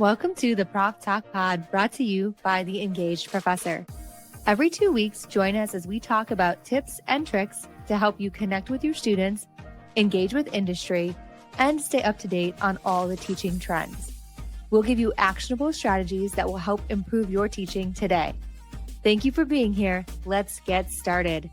Welcome to the Prof Talk Pod, brought to you by the Engaged Professor. Every 2 weeks, join us as we talk about tips and tricks to help you connect with your students, engage with industry, and stay up to date on all the teaching trends. We'll give you actionable strategies that will help improve your teaching today. Thank you for being here. Let's get started.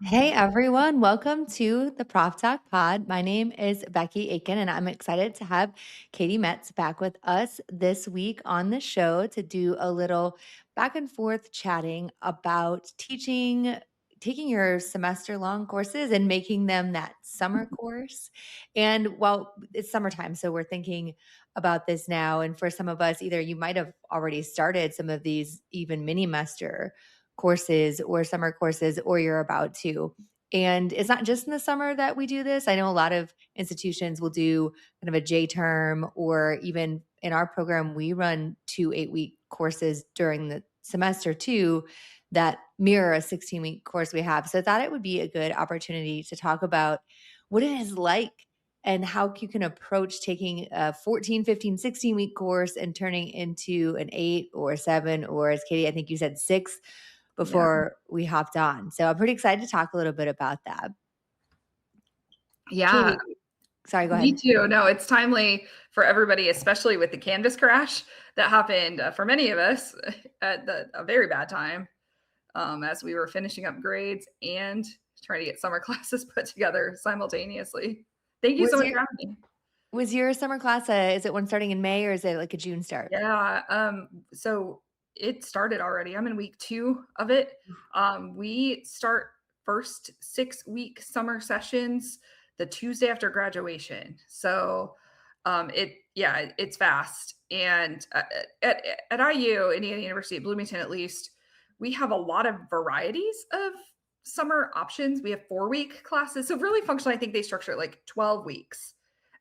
Hey everyone, welcome to the Prof Talk Pod. My name is Becky Achen, and I'm excited to have Katie Metz back with us this week on the show to do a little back and forth chatting about taking your semester long courses and making them that summer course. And well, it's summertime, so we're thinking about this now. And for some of us, either you might have already started some of these even mini-mester courses or summer courses, or you're about to. And it's not just in the summer that we do this. I know a lot of institutions will do kind of a J term, or even in our program, we run 2 8-week courses during the semester too that mirror a 16-week course we have. So I thought it would be a good opportunity to talk about what it is like and how you can approach taking a 14, 15, 16-week course and turning into an 8 or a 7, or as Katie, I think you said 6, before we hopped on. So I'm pretty excited to talk a little bit about that. Yeah. Katie, sorry, go ahead. Me too. No, it's timely for everybody, especially with the Canvas crash that happened for many of us at a very bad time as we were finishing up grades and trying to get summer classes put together simultaneously. Thank you so much for having me. Was your summer class, is it one starting in May, or is it like a June start? Yeah. So it started already. I'm in week 2 of it. We start first 6-week summer sessions the Tuesday after graduation. So it's fast. And at IU, Indiana University at Bloomington, at least, we have a lot of varieties of summer options. We have 4-week classes. So really functionally, I think they structure it like 12 weeks.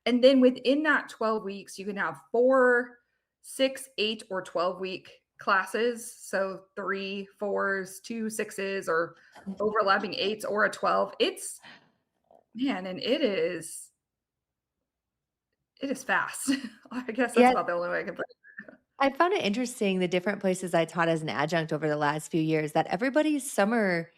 And then within that 12 weeks, you can have 4, 6, 8, or 12-week classes. So 3 4s, 2 6s, or overlapping 8s, or a 12. And it is fast. I guess that's about the only way I can put it. I found it interesting, the different places I taught as an adjunct over the last few years, that everybody's summer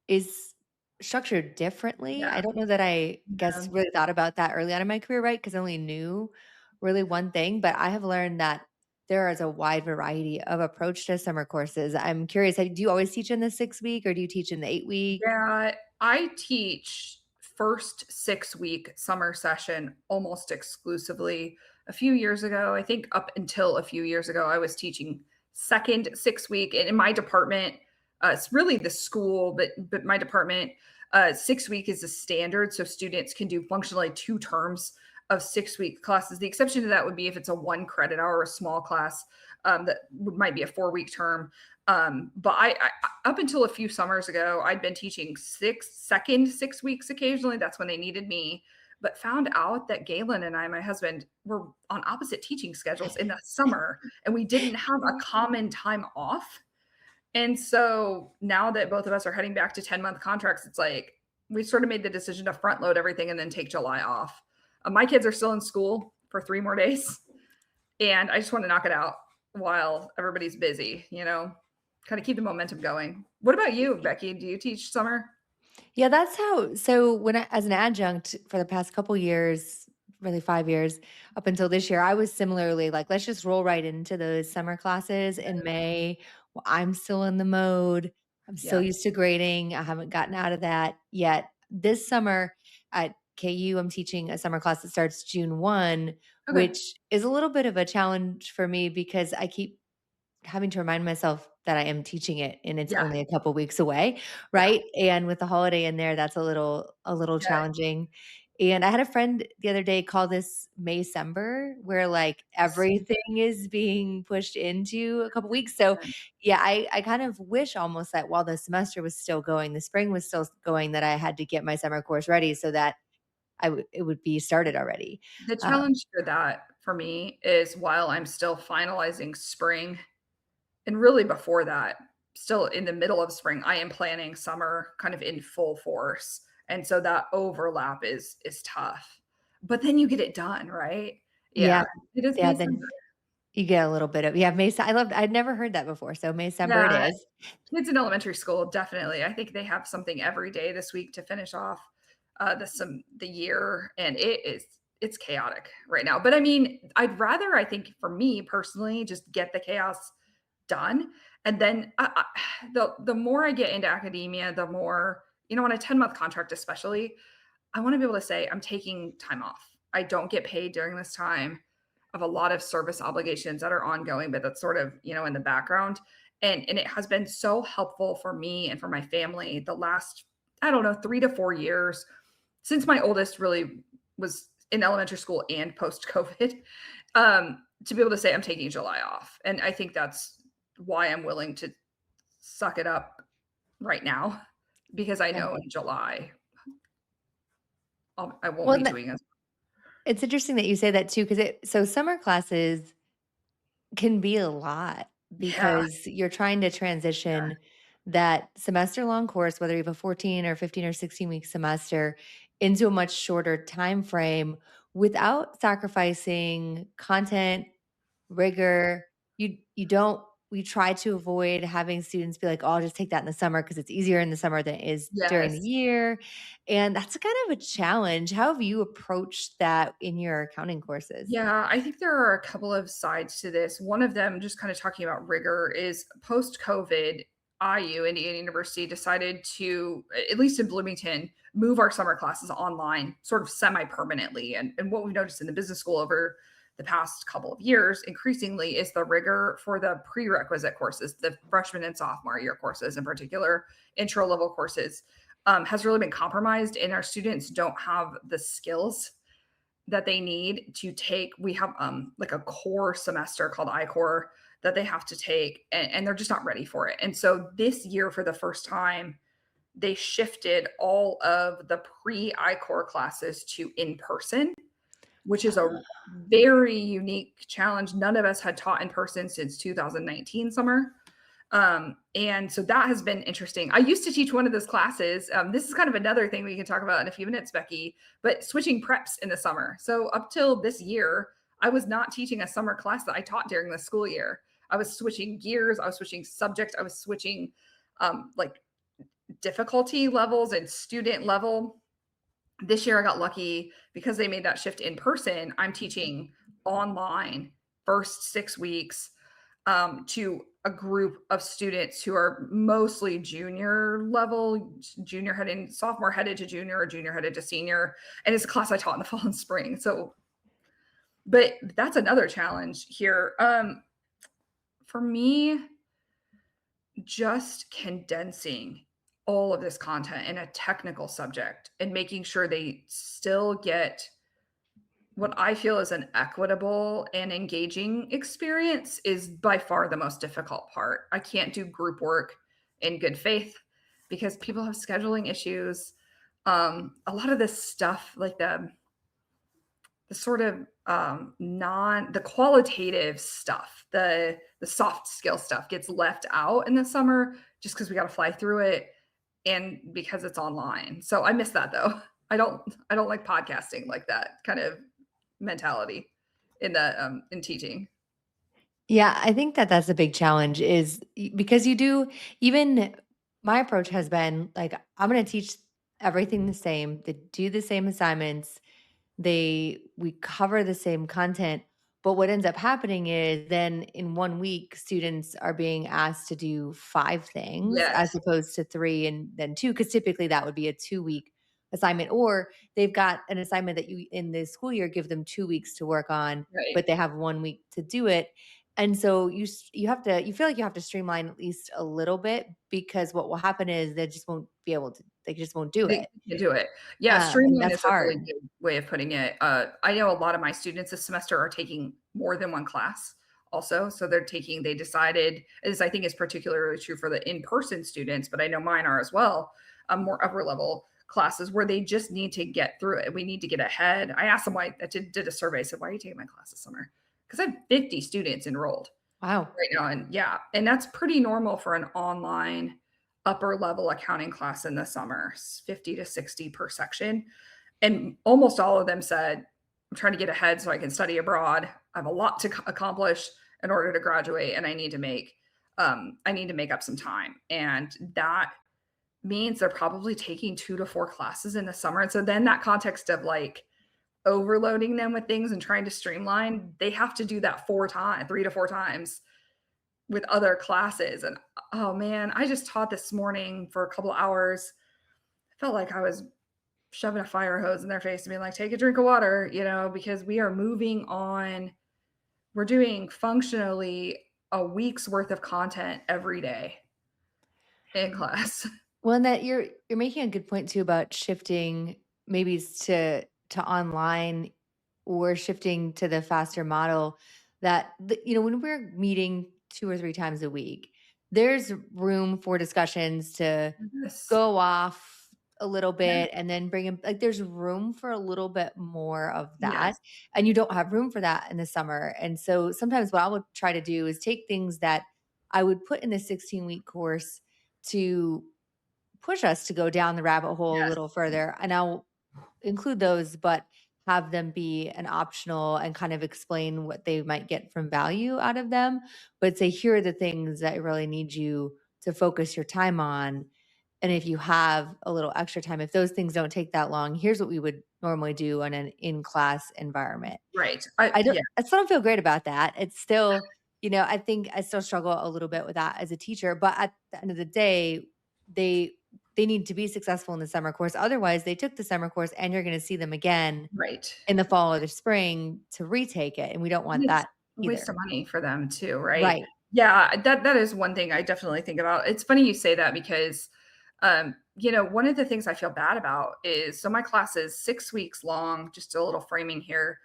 is structured differently. Yeah. I don't know that I guess really thought about that early on in my career, right? Because I only knew really one thing, but I have learned that there is a wide variety of approach to summer courses. I'm curious, do you always teach in the 6-week, or do you teach in the 8-week? Yeah, I teach first 6-week summer session almost exclusively. A few years ago, I think up until a few years ago, I was teaching second 6-week. And in my department, it's really the school, but my department, 6-week is the standard. So students can do functionally 2 terms of 6-week classes. The exception to that would be if it's a 1 credit hour, a small class that might be a 4-week term. But I up until a few summers ago, I'd been teaching second 6 weeks occasionally. That's when they needed me. But found out that Galen and I, my husband, were on opposite teaching schedules in the summer, and we didn't have a common time off. And so now that both of us are heading back to 10-month contracts, it's like we sort of made the decision to front load everything and then take July off. My kids are still in school for 3 more days, and I just want to knock it out while everybody's busy, kind of keep the momentum going. What about you, Becky? Do you teach summer? Yeah, that's how. So when as an adjunct for the past couple years, really 5 years up until this year, I was similarly like, let's just roll right into those summer classes in May. Well, I'm still in the mode. I'm still used to grading. I haven't gotten out of that yet. This summer at KU, I'm teaching a summer class that starts June 1, which is a little bit of a challenge for me because I keep having to remind myself that I am teaching it and it's only a couple weeks away, right? And with the holiday in there, that's a little challenging. And I had a friend the other day call this Maycember, where like everything is being pushed into a couple weeks. So yeah, I kind of wish almost that while the semester was still going, the spring was still going, that I had to get my summer course ready so that it would be started already. The challenge for that for me is while I'm still finalizing spring, and really before that, still in the middle of spring, I am planning summer kind of in full force. And so that overlap is tough. but then you get it done, right? Yeah. Yeah, it is Yeah, May. then you get a little bit of May I'd never heard that before, so May-December it Yeah, is. kids in elementary school, definitely. I think they have something every day this week to finish off the year, and it's chaotic right now. But I mean, I'd rather, I think, for me personally, just get the chaos done, and then the more I get into academia, the more, on a 10-month contract, especially, I want to be able to say I'm taking time off. I don't get paid during this time. Of a lot of service obligations that are ongoing, but that's sort of, in the background. And it has been so helpful for me and for my family the last, I don't know, 3 to 4 years since my oldest really was in elementary school and post COVID, to be able to say I'm taking July off. And I think that's why I'm willing to suck it up right now, because I Yeah. know in July I won't Well, be doing as. it's interesting that you say that too, because so summer classes can be a lot Yeah, because you're trying to transition that semester long course, whether you have a 14 or 15 or 16-week semester, into a much shorter time frame without sacrificing content, rigor. You don't we try to avoid having students be like, "Oh, I'll just take that in the summer because it's easier in the summer than it is during the yes. year." And that's kind of a challenge. How have you approached that in your accounting courses? Yeah, I think there are a couple of sides to this. One of them, just kind of talking about rigor, is post COVID, IU, Indiana University, decided to, at least in Bloomington, move our summer classes online sort of semi permanently. And what we've noticed in the business school over the past couple of years, increasingly, is the rigor for the prerequisite courses, the freshman and sophomore year courses in particular, intro level courses, has really been compromised, and our students don't have the skills that they need to take. We have like a core semester called iCore that they have to take, and they're just not ready for it. And so this year, for the first time, they shifted all of the pre-iCore classes to in person, which is a very unique challenge. None of us had taught in person since 2019 summer. And so that has been interesting. I used to teach one of those classes. This is kind of another thing we can talk about in a few minutes, Becky, but switching preps in the summer. So up till this year, I was not teaching a summer class that I taught during the school year. I was switching gears. I was switching subjects. I was switching like difficulty levels and student level. This year I got lucky because they made that shift in person. I'm teaching online first 6 weeks to a group of students who are mostly junior level, junior heading, sophomore headed to junior, or junior headed to senior. And it's a class I taught in the fall and spring. So, but that's another challenge here. For me, just condensing all of this content in a technical subject and making sure they still get what I feel is an equitable and engaging experience is by far the most difficult part. I can't do group work in good faith because people have scheduling issues. A lot of this stuff, like the sort of non the qualitative stuff, the soft skill stuff gets left out in the summer just because we got to fly through it and because it's online. So I miss that though. I don't like podcasting like that kind of mentality in teaching. Yeah, I think that that's a big challenge is because you do even my approach has been like I'm going to teach everything the same, they do the same assignments, we cover the same content, but what ends up happening is then in 1 week students are being asked to do 5 things Yes, as opposed to 3 and then 2 because typically that would be a 2-week assignment, or they've got an assignment that you in the school year give them 2 weeks to work on, right. but they have 1 week to do it. And so you have to you feel like you have to streamline at least a little bit because what will happen is they just won't do They it. can do it. Yeah, And streamline that's is a really hard. good way of putting it. I know a lot of my students this semester are taking more than one class also. So they decided, as I think is particularly true for the in-person students, but I know mine are as well, more upper level classes where they just need to get through it. We need to get ahead. I asked them why I did a survey. I said, why are you taking my class this summer? Because I have 50 students enrolled Wow. right now. And yeah, and that's pretty normal for an online upper level accounting class in the summer, 50 to 60 per section. And almost all of them said I'm trying to get ahead so I can study abroad. I have a lot to accomplish in order to graduate, and I need to make up some time, and that means they're probably taking 2 to 4 classes in the summer. And so then that context of like overloading them with things and trying to streamline, they have to do that 3 to 4 times with other classes. And oh man, I just taught this morning for a couple hours. I felt like I was shoving a fire hose in their face and being like, take a drink of water, because we are moving on. We're doing functionally a week's worth of content every day in class. Well, and that you're making a good point too about shifting maybe to online or shifting to the faster model that when we're meeting 2 or 3 times a week, there's room for discussions to Yes. go off a little Yeah. bit and then bring in like there's room for a little bit more of that. Yes. And you don't have room for that in the summer. And so sometimes what I would try to do is take things that I would put in the 16-week course to push us to go down the rabbit hole a Yes. little further. And I'll include those, but have them be an optional and kind of explain what they might get from value out of them. But say, here are the things that I really need you to focus your time on. And if you have a little extra time, if those things don't take that long, here's what we would normally do in an in class environment. Right. Yeah. I still don't feel great about that. It's still, I think I still struggle a little bit with that as a teacher, but at the end of the day, they they need to be successful in the summer course. Otherwise, they took the summer course and you're going to see them again Right. in the fall or the spring to retake it, and we don't want And it's that a waste of either. money for them too, right? Right. Yeah, that is one thing I definitely think about. It's funny you say that because, one of the things I feel bad about is so my class is 6 weeks long, just a little framing here.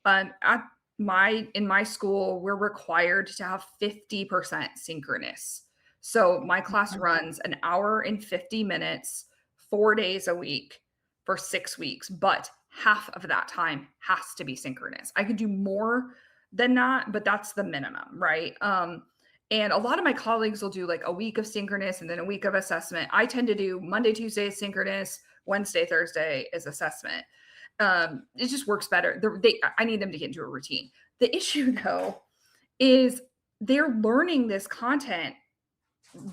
At in my school, we're required to have 50% synchronous. So my class Mhm. runs an hour and 50 minutes, 4 days a week for 6 weeks, but half of that time has to be synchronous. I could do more than that, but that's the minimum, right? And a lot of my colleagues will do like a week of synchronous and then a week of assessment. I tend to do Monday, Tuesday is synchronous, Wednesday, Thursday is assessment. It just works better. I need them to get into a routine. The issue though is they're learning this content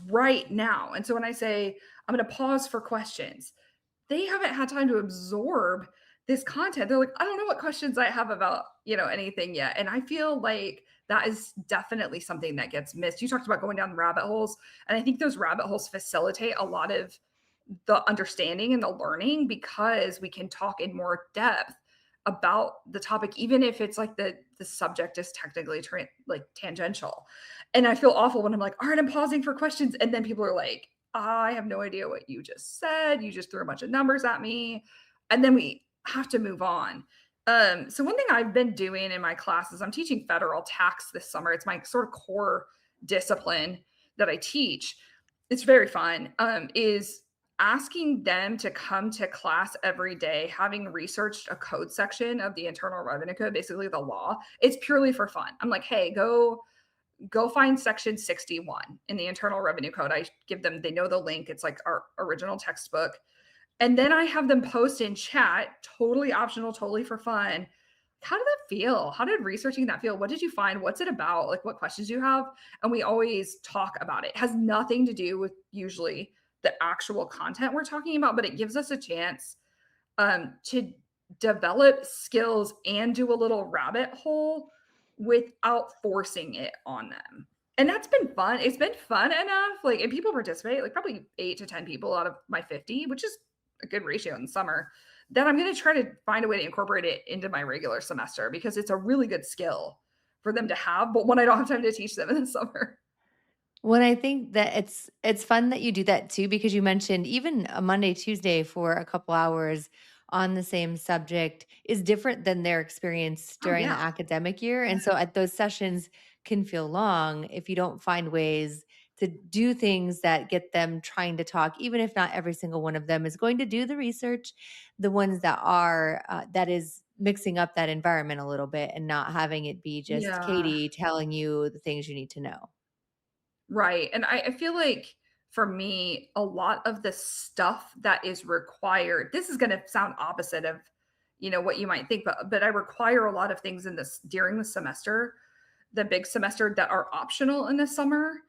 right now. And so when I say I'm going to pause for questions, they haven't had time to absorb this content. They're like, I don't know what questions I have about, anything yet. And I feel like that is definitely something that gets missed. You talked about going down rabbit holes, and I think those rabbit holes facilitate a lot of the understanding and the learning because we can talk in more depth about the topic, even if it's like the subject is technically like tangential. And I feel awful when I'm like, all right, I'm pausing for questions, and then people are like, I have no idea what you just said. You just threw a bunch of numbers at me, and then we have to move on. So one thing I've been doing in my classes, I'm teaching federal tax this summer. It's my sort of core discipline that I teach. It's very fun. Is asking them to come to class every day, having researched a code section of the Internal Revenue Code, basically the law. It's purely for fun. I'm like, hey, go find section 61 in the Internal Revenue Code. I give them, they know the link. It's like our original textbook. And then I have them post in chat, totally optional, totally for fun. How did that feel? How did researching that feel? What did you find? What's it about? Like, what questions do you have? And we always talk about it. It has nothing to do with usually the actual content we're talking about, but it gives us a chance to develop skills and do a little rabbit hole without forcing it on them. And that's been fun. It's been fun enough. Like, and people participate, like probably 8 to 10 people out of my 50, which is a good ratio in the summer. Then I'm going to try to find a way to incorporate it into my regular semester because it's a really good skill for them to have, but when I don't have time to teach them in the summer. When I think that it's fun that you do that too, because you mentioned even a Monday, Tuesday for a couple hours on the same subject is different than their experience Oh, during yeah. the academic year. And so at those sessions can feel long if you don't find ways to do things that get them trying to talk, even if not every single one of them is going to do the research, the ones that are, that is mixing up that environment a little bit and not having it be just Yeah. Katie telling you the things you need to know. Right. And I feel like for me, a lot of the stuff that is required, this is going to sound opposite of what you might think, but I require a lot of things in this during the semester, the big semester, that are optional in the summer,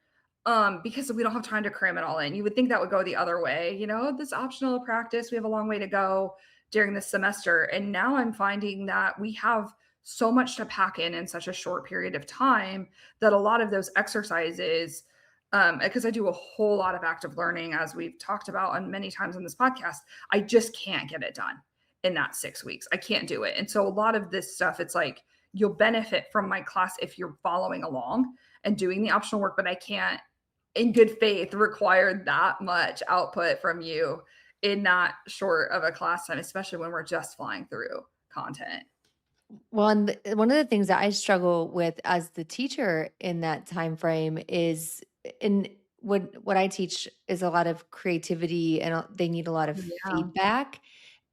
because we don't have time to cram it all in. You would think that would go the other way, this optional practice, we have a long way to go during this semester. And now I'm finding that we have so much to pack in such a short period of time, that a lot of those exercises, because I do a whole lot of active learning, as we've talked about on many times on this podcast, I just can't get it done in that 6 weeks. I can't do it. And so a lot of this stuff, it's like, you'll benefit from my class if you're following along and doing the optional work, but I can't, in good faith, require that much output from you in that short of a class time, especially when we're just flying through content. Well, and one of the things that I struggle with as the teacher in that time frame is in what I teach is a lot of creativity, and they need a lot of Yeah. feedback.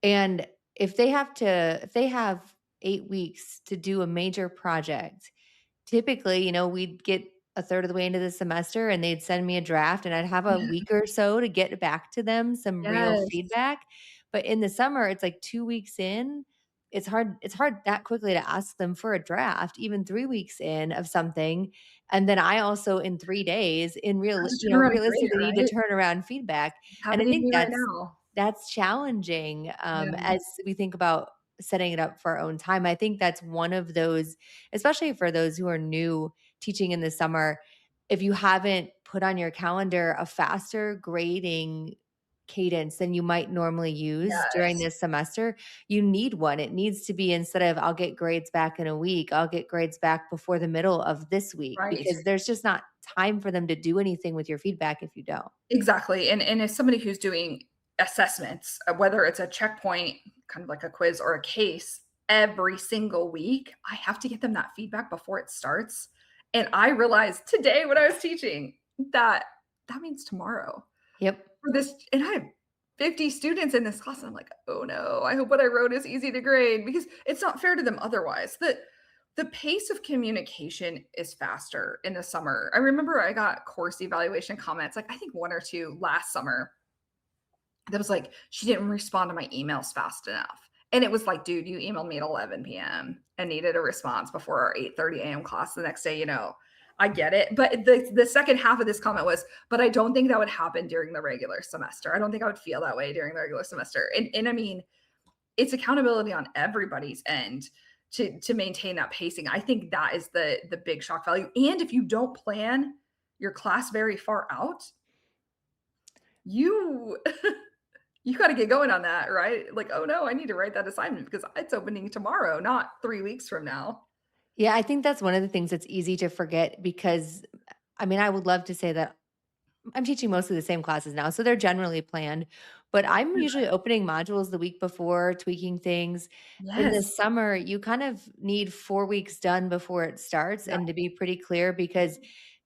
And if they have 8 weeks to do a major project, typically, we'd get a third of the way into the semester and they'd send me a draft, and I'd have a Yeah. week or so to get back to them some real Yes. feedback. But in the summer, it's like 2 weeks in, it's hard that quickly to ask them for a draft, even 3 weeks in of something. And then I also in 3 days Have to turn around and grade realistically it, need to right? turn around feedback. And I Happening to think me right that's now. that's challenging, Yeah. as we think about setting it up for our own time. I think that's one of those, especially for those who are new teaching in the summer, if you haven't put on your calendar a faster grading cadence than you might normally use during Yes. this semester, you need one. It needs to be, instead of I'll get grades back in a week, I'll get grades back before the middle of this week, Right. because there's just not time for them to do anything with your feedback if you don't. Exactly. And as somebody who's doing assessments, whether it's a checkpoint, kind of like a quiz or a case, every single week, I have to get them that feedback before it starts. And I realized today when I was teaching that that means tomorrow Yep. for this. And I have 50 students in this class. And I'm like, oh no, I hope what I wrote is easy to grade, because it's not fair to them otherwise. The pace of communication is faster in the summer. I remember I got course evaluation comments, like I think one or two last summer, that was like, she didn't respond to my emails fast enough. And it was like, dude, you emailed me at 11 p.m. and needed a response before our 8:30 a.m. class the next day. I get it. But the second half of this comment was, but I don't think that would happen during the regular semester. I don't think I would feel that way during the regular semester. And I mean, it's accountability on everybody's end to maintain that pacing. I think that is the big shock value. And if you don't plan your class very far out, you you got to get going on that, right? Like, oh no, I need to write that assignment because it's opening tomorrow, not 3 weeks from now. Yeah, I think that's one of the things that's easy to forget, because I mean, I would love to say that I'm teaching mostly the same classes now, so they're generally planned, but I'm usually opening modules the week before, tweaking things. In the Yes. summer, you kind of need 4 weeks done before it starts, Yeah. and to be pretty clear, because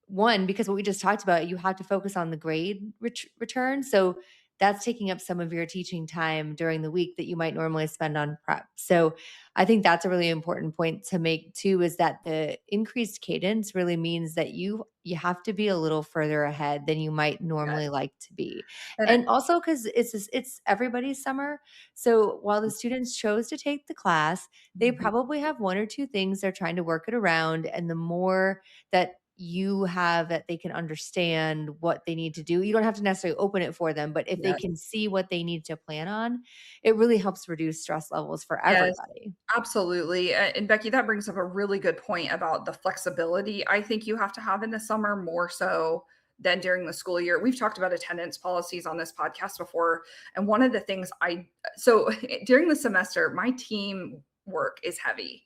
because what we just talked about, you have to focus on the grade return, so that's taking up some of your teaching time during the week that you might normally spend on prep. So I think that's a really important point to make too, is that the increased cadence really means that you have to be a little further ahead than you might normally Yes. like to be. And And also cuz it's everybody's summer. So while the students chose to take the class, they Mhm. probably have one or two things they're trying to work it around, and the more that you have that they can understand what they need to do. You don't have to necessarily open it for them, but if they Yes. can see what they need to plan on, it really helps reduce stress levels for Yes. everybody. Absolutely. And Becky, that brings up a really good point about the flexibility I think you have to have in the summer more so than during the school year. We've talked about attendance policies on this podcast before. And one of the things so during the semester, my team work is heavy.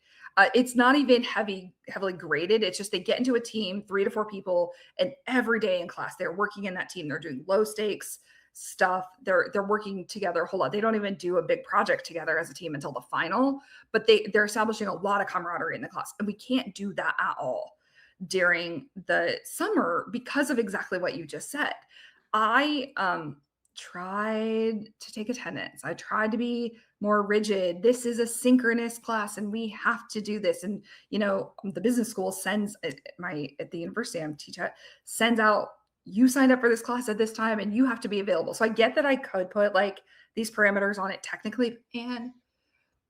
It's not even heavily graded. It's just they get into a team, 3 to 4 people, and every day in class, they're working in that team. They're doing low stakes stuff. They're working together a whole lot. They don't even do a big project together as a team until the final, but they're establishing a lot of camaraderie in the class. And we can't do that at all during the summer because of exactly what you just said. I tried to take attendance. I tried to be more rigid. This is a synchronous class and we have to do this. And the business school sends at the university I'm teaching at, sends out, you signed up for this class at this time and you have to be available. So I get that I could put like these parameters on it technically, and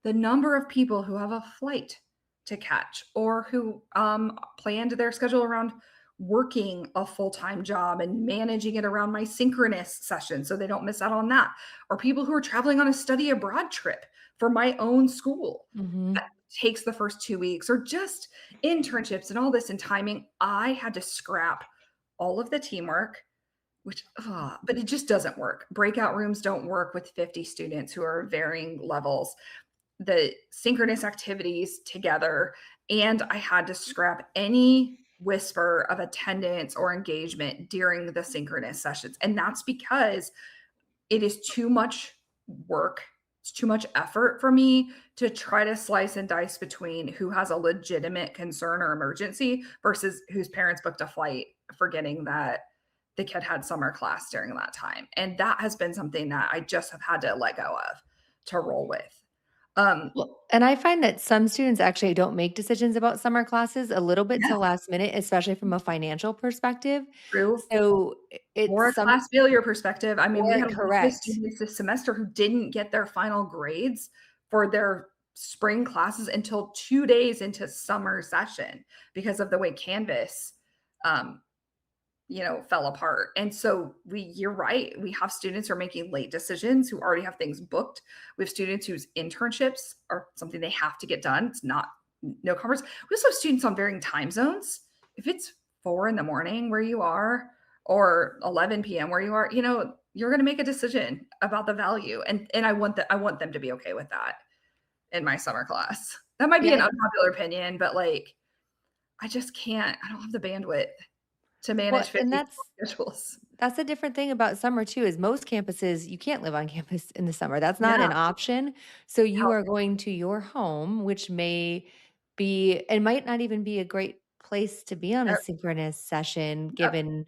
the number of people who have a flight to catch or who planned their schedule around working a full-time job and managing it around my synchronous session so they don't miss out on that, or people who are traveling on a study abroad trip for my own school that Mhm. takes the first 2 weeks, or just internships and all this and timing. I had to scrap all of the teamwork, which, but it just doesn't work. Breakout rooms don't work with 50 students who are varying levels, the synchronous activities together, and I had to scrap any whisper of attendance or engagement during the synchronous sessions. And that's because it is too much work. It's too much effort for me to try to slice and dice between who has a legitimate concern or emergency versus whose parents booked a flight forgetting that the kid had summer class during that time. And that has been something that I just have had to let go of to roll with. Um, Well, and I find that some students actually don't make decisions about summer classes a little bit yeah, till last minute, especially from a financial perspective. true. So it's Or a some class failure perspective. I mean, we or had a lot of correct. students this semester who didn't get their final grades for their spring classes until 2 days into summer session because of the way Canvas, um, fell apart. And so you're right. We have students who are making late decisions who already have things booked. We have students whose internships are something they have to get done. It's not no conference. We also have students on varying time zones. If it's 4 in the morning where you are or 11 p.m. where you are, you're going to make a decision about the value. And I want them to be okay with that in my summer class. That might be an Yeah, unpopular opinion, but like I just can't. I don't have the bandwidth to well, manage and 50 schedules. that's a different thing about summer too, is most campuses, you can't live on campus in the summer. That's not Yeah, an option. So you how are going to your home, which may be it might not even be a great place to be on a er synchronous session yep, given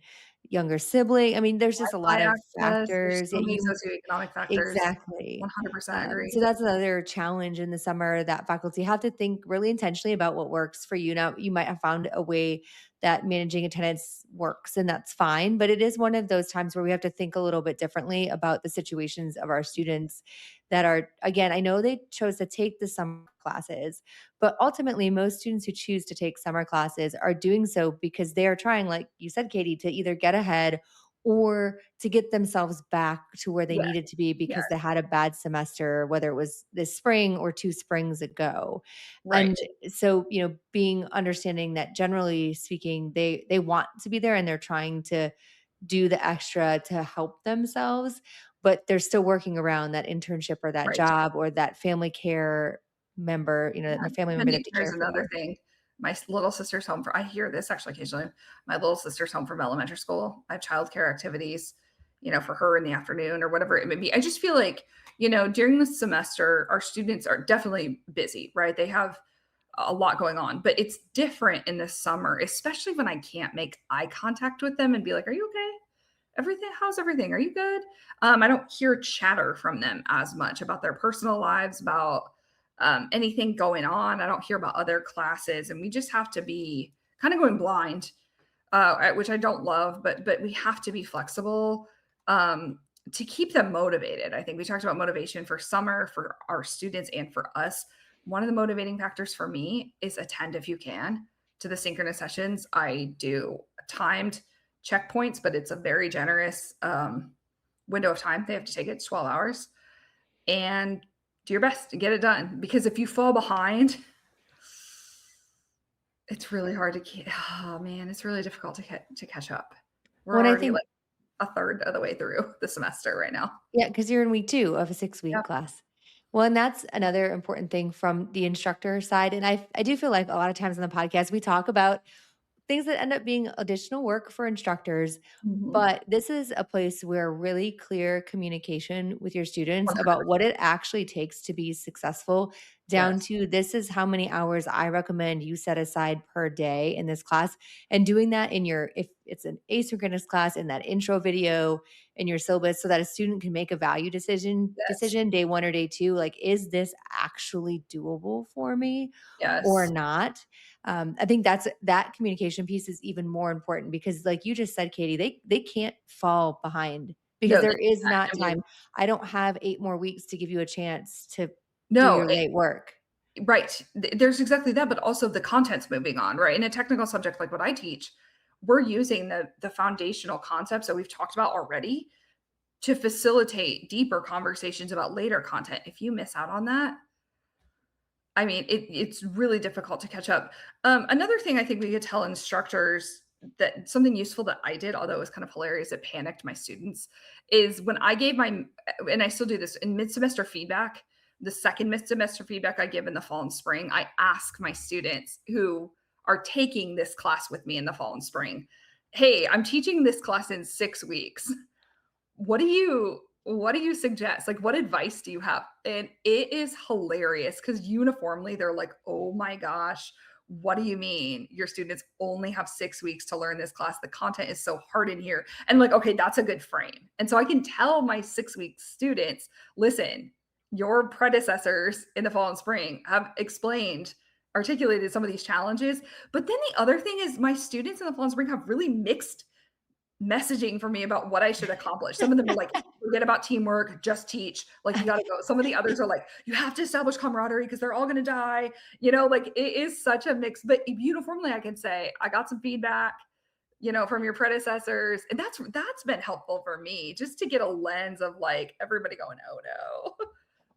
younger sibling. I mean, there's just a lot Wi-Fi of access, there's factors. so Yeah, many you socioeconomic factors. exactly. 100% agree. So that's another challenge in the summer that faculty have to think really intentionally about what works for you. Now, you might have found a way that managing attendance works, and that's fine. But it is one of those times where we have to think a little bit differently about the situations of our students that are, again, I know they chose to take the summer classes, but ultimately, most students who choose to take summer classes are doing so because they are trying, like you said, Katie, to either get ahead or to get themselves back to where they Yes, needed to be because they yes, had a bad semester, whether it was this spring or 2 springs ago. right, And so, being understanding that generally speaking, they want to be there and they're trying to do the extra to help themselves, but they're still working around that internship or that right. job or that family care member, Yeah, the family member they attending have to care is care another for. thing. My little sister's home I hear this actually occasionally. My little sister's home from elementary school. I have childcare activities, for her in the afternoon or whatever it may be. I just feel like, during the semester, our students are definitely busy, right? They have a lot going on, but it's different in the summer, especially when I can't make eye contact with them and be like, "Are you okay? How's everything? Are you good?" I don't hear chatter from them as much about their personal lives, about anything going on. I don't hear about other classes, and we just have to be kind of going blind, which I don't love, but we have to be flexible to keep them motivated. I think we talked about motivation for summer for our students and for us. One of the motivating factors for me is attend if you can to the synchronous sessions. I do timed checkpoints, but it's a very generous window of time. They have to take it 12 hours and do your best to get it done. Because if you fall behind, it's really hard to oh man, it's really difficult to catch up. We're When I already think like a third of the way through the semester right now. Yeah, because 'cause you're in week 2 of a Yeah. 6-week class. Well, and that's another important thing from the instructor side, and I do feel like a lot of times on the podcast, we talk about things that end up being additional work for instructors, Mhm. but this is a place where really clear communication with your students about what 100%. it actually takes to be successful, down Yes. to this is how many hours I recommend you set aside per day in this class, and doing that in your if it's an asynchronous class, in that intro video, in your syllabus, so that a student can make a value Yes. decision day 1 or day 2, like, "Is this actually doable for me or Yes. not?" I think that communication piece is even more important because, like you just said, Katie, they can't fall behind because No, they there is can't. not I time. mean, I don't have 8 more weeks to give you a chance to do No, your late work. right. There's exactly that, but also the content's moving on, right? In a technical subject like what I teach, we're using the foundational concepts that we've talked about already to facilitate deeper conversations about later content. If you miss out on that, I mean, it's really difficult to catch up. Another thing I think we could tell instructors that something useful that I did, although it was kind of hilarious, it panicked my students, is when I gave my, and I still do this in mid-semester feedback, the second mid-semester feedback I give in the fall and spring, I ask my students who are taking this class with me in the fall and spring, hey, I'm teaching this class in 6 weeks. What do you suggest? Like, what advice do you have? And it is hilarious because uniformly they're like, oh my gosh, what do you mean your students only have 6 weeks to learn this class? The content is so hard in here. And like, okay, that's a good frame. And so I can tell my 6 week students, listen, your predecessors in the fall and spring have articulated some of these challenges. But then the other thing is my students in the fall and spring have really mixed messaging for me about what I should accomplish. Some of them are like, forget about teamwork, just teach. Like, you got to go. Some of the others are like, you have to establish camaraderie because they're all going to die. Like it is such a mix. But uniformly, I can say, I got some feedback, from your predecessors. And that's been helpful for me just to get a lens of like everybody going, oh no.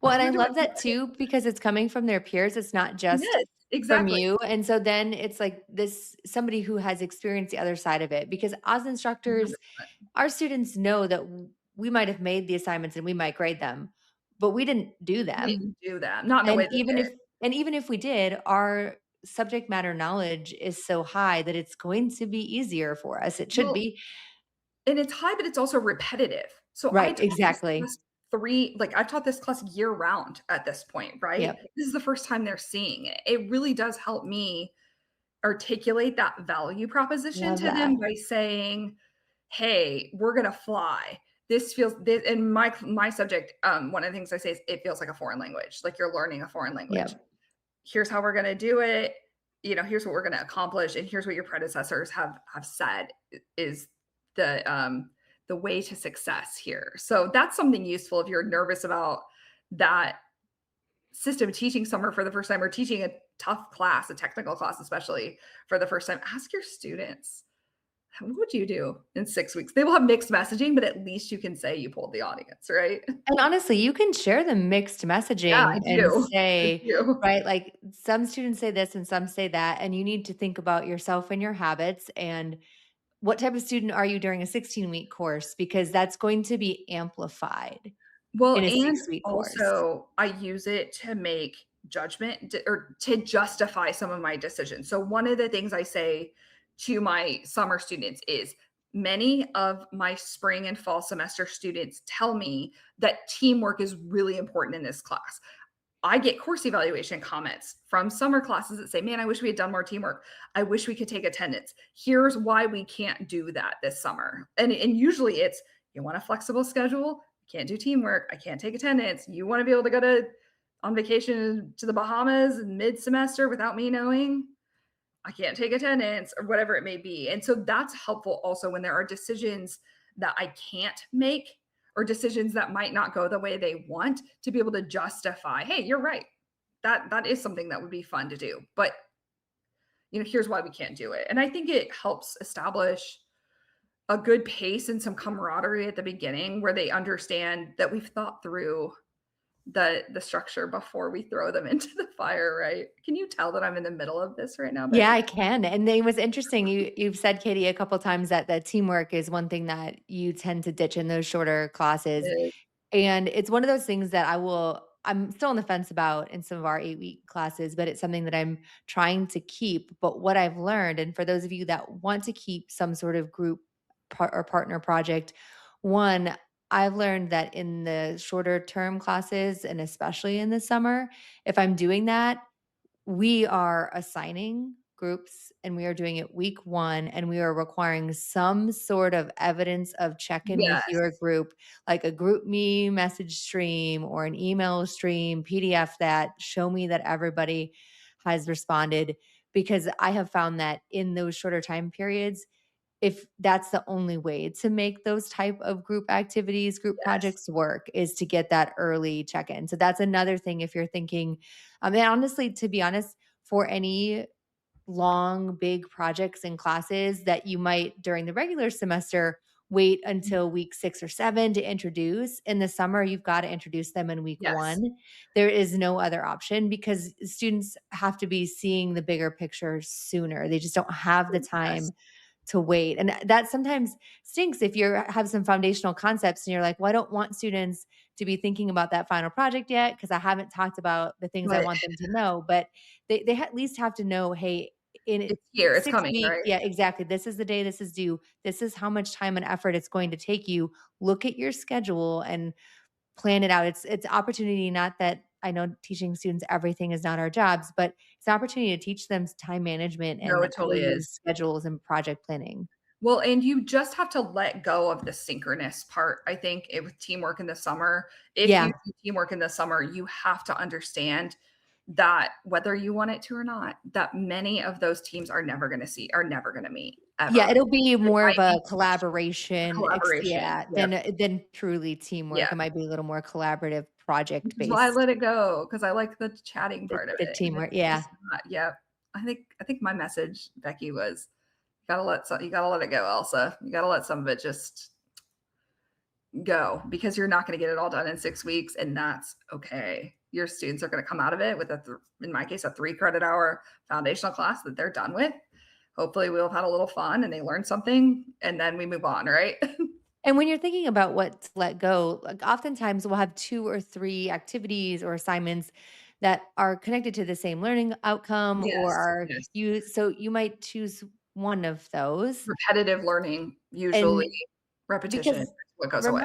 Well, and I Who do I love that too because it's coming from their peers, it's not just Yes, from exactly. you, and so then it's like this somebody who has experienced the other side of it because as instructors, 100%. our students know that we might have made the assignments and we might grade them, but we didn't do We them, didn't do that. Not in the way and that even if and even if we did, our subject matter knowledge is so high that it's going to be easier for us, it should well, be. and it's high, but it's also repetitive. So I Right, taught this exactly. class I've taught this class year round at this point, right? Yep, This is the first time they're seeing it. It really does help me articulate that value proposition love to that. them by saying, "Hey, we're gonna fly. This feels this in my subject, one of the things I say is it feels like a foreign language, like you're learning a foreign language. Yep. Here's how we're gonna do it. Here's what we're gonna accomplish, and here's what your predecessors have said is the way to success here." So that's something useful if you're nervous about that system teaching summer for the first time or teaching a tough class, a technical class, especially for the first time. Ask your students, what would you do in 6 weeks? They will have mixed messaging, but at least you can say you pulled the audience, right? And honestly, you can share the mixed Yeah, I messaging and do. I say, do. right, like some students say this and some say that, and you need to think about yourself and your habits and what type of student are you during a 16-week course because that's going to be amplified Well, in a and 6-week course. also I use it to make or to justify some of my decisions. So one of the things I say to my summer students is many of my spring and fall semester students tell me that teamwork is really important in this class. I get course evaluation comments from summer classes that say, "Man, I wish we had done more teamwork. I wish we could take attendance. Here's why we can't do that this summer." And usually it's you want a flexible schedule, can't do teamwork, I can't take attendance. You want to be able to go to on vacation to the Bahamas in mid-semester without me knowing, I can't take attendance or whatever it may be. And so that's helpful also when there are decisions that I can't make or decisions that might not go the way they want to be able to justify, hey, you're right. That is something that would be fun to do. But here's why we can't do it. And I think it helps establish a good pace and some camaraderie at the beginning where they understand that we've thought through the structure before we throw them into the fire, right? Can you tell that I'm in the middle of this right now, Yeah, Becky? I can, and it was interesting, you've said, Katie, a couple times that teamwork is one thing that you tend to ditch in those shorter classes. And it's one of those things that I'm still on the fence about in some of our 8-week classes, but it's something that I'm trying to keep. But what I've learned, and for those of you that want to keep some sort of group or partner project, one, I've learned that in the shorter term classes, and especially in the summer, if I'm doing that, we are assigning groups and we are doing it week 1 and we are requiring some sort of evidence of check-in with Yes. your group, like a group me message stream or an email stream, PDF that show me that everybody has responded because I have found that in those shorter time periods, if that's the only way to make those type of group activities, group Yes. projects work is to get that early check-in. So that's another thing if you're thinking, and honestly, to be honest, for any long, big projects and classes that you might during the regular semester wait until week 6 or 7 to introduce. In the summer, you've got to introduce them in week Yes. 1. There is no other option because students have to be seeing the bigger picture sooner. They just don't have the Yes. time to wait. And that sometimes stinks if you have some foundational concepts and you're like, well, I don't want students to be thinking about that final project yet because I haven't talked about the things I But want them to know. But they at least have to know, hey, in it's here, it's 6 coming, weeks, right? yeah, exactly. This is the day this is due. This is how much time and effort it's going to take you. Look at your schedule and plan it out. It's opportunity, not that I know teaching students everything is not our jobs, but it's an opportunity to teach them time management No, and it how to totally use is. schedules and project planning. Well, and you just have to let go of the synchronous part, I think, with teamwork in the summer. If you Yeah. do teamwork in the summer, you have to understand that whether you want it to or not, that many of those teams are never gonna meet Yeah, ever. it'll be It more of might a be a collaboration, collaboration. yeah, Yep. than truly teamwork. Yeah. It might be a little more collaborative, Which is why I project-based, let it go because I like the chatting part of the it, and teamwork, it's yeah. just not yep. I think my message, Becky, was, you gotta let it go, Elsa. You gotta let some of it just go because you're not gonna get it all done in 6 weeks, and that's okay. Your students are gonna come out of it with in my case, a 3 credit hour foundational class that they're done with. Hopefully, we'll have had a little fun and they learned something, and then we move on, right? And when you're thinking about what to let go, like oftentimes we'll have 2 or 3 activities or assignments that are connected to the same learning outcome or Yes, are yes. you so you might choose one of those. Repetitive learning, And usually repetition is because what goes away.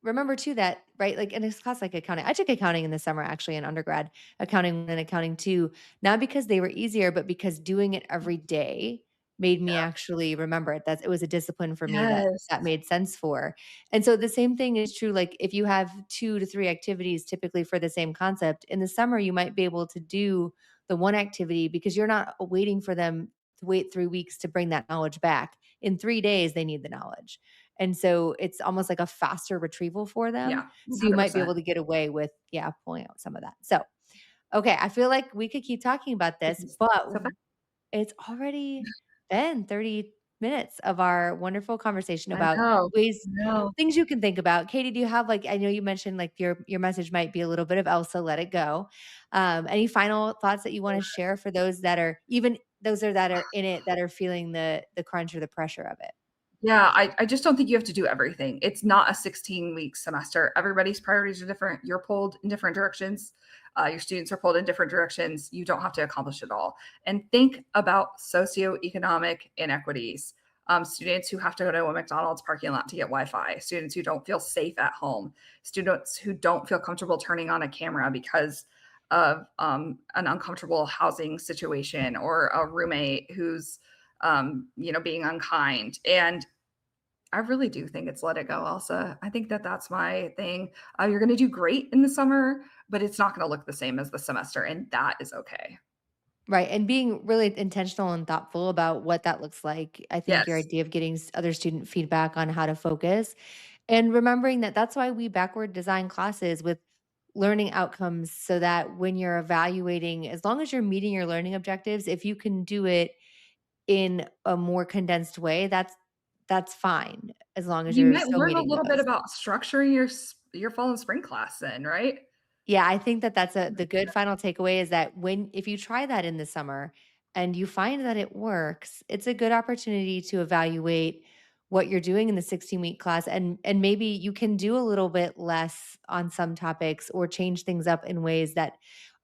remember too that, right, like in a class like accounting, I took accounting in the summer actually in undergrad, accounting 1 and accounting 2, not because they were easier, but because doing it every day made me Yeah. actually remember it. It was a discipline for me Yes. that made sense for. And so the same thing is true, like if you have 2 to 3 activities typically for the same concept, in the summer you might be able to do the one activity because you're not waiting for them to wait 3 weeks to bring that knowledge back. In 3 days, they need the knowledge. And so it's almost like a faster retrieval for them. Yeah, So you might be 100%. able to get away with, yeah, pulling out some of that. So, okay, I feel like we could keep talking about This this, is but so fun. it's already been 30 minutes of our wonderful conversation I about know, ways I know. things you can think about. Katie, do you have like I know you mentioned like your message might be a little bit of Elsa, let it go. Any final thoughts that you want to share for those that are even those are that are in it that are feeling the crunch or the pressure of it? Yeah, I just don't think you have to do everything. It's not a 16-week semester. Everybody's priorities are different. You're pulled in different directions. Your students are pulled in different directions. You don't have to accomplish it all. And think about socioeconomic inequities. Students who have to go to a McDonald's parking lot to get Wi-Fi, students who don't feel safe at home, students who don't feel comfortable turning on a camera because of an uncomfortable housing situation or a roommate who's being unkind. And I really do think it's let it go, Elsa. I think that that's my thing. You're going to do great in the summer, but it's not going to look the same as the semester, and that is okay. Right, and being really intentional and thoughtful about what that looks like. I think your Yes. idea of getting other student feedback on how to focus and remembering that that's why we backward design classes with learning outcomes so that when you're evaluating, as long as you're meeting your learning objectives, if you can do it in a more condensed way, that's fine as long as You you're might still learn a meeting little bit those. about structuring your fall and spring class then, right? Yeah, I think that that's the good final takeaway is that if you try that in the summer and you find that it works, it's a good opportunity to evaluate what you're doing in the 16-week class and maybe you can do a little bit less on some topics or change things up in ways that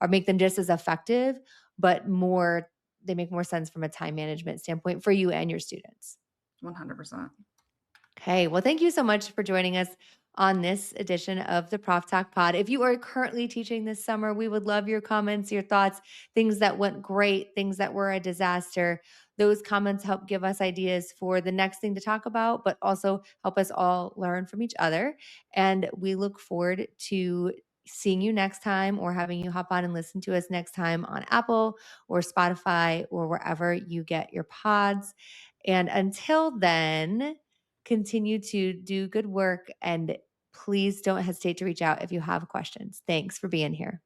are make them just as effective, but more they make more sense from a time management standpoint for you and your students. 100%. Okay. Well, thank you so much for joining us on this edition of the Prof Talk Pod. If you are currently teaching this summer, we would love your comments, your thoughts, things that went great, things that were a disaster. Those comments help give us ideas for the next thing to talk about, but also help us all learn from each other. And we look forward to seeing you next time or having you hop on and listen to us next time on Apple or Spotify or wherever you get your pods. And until then, continue to do good work and please don't hesitate to reach out if you have questions. Thanks for being here.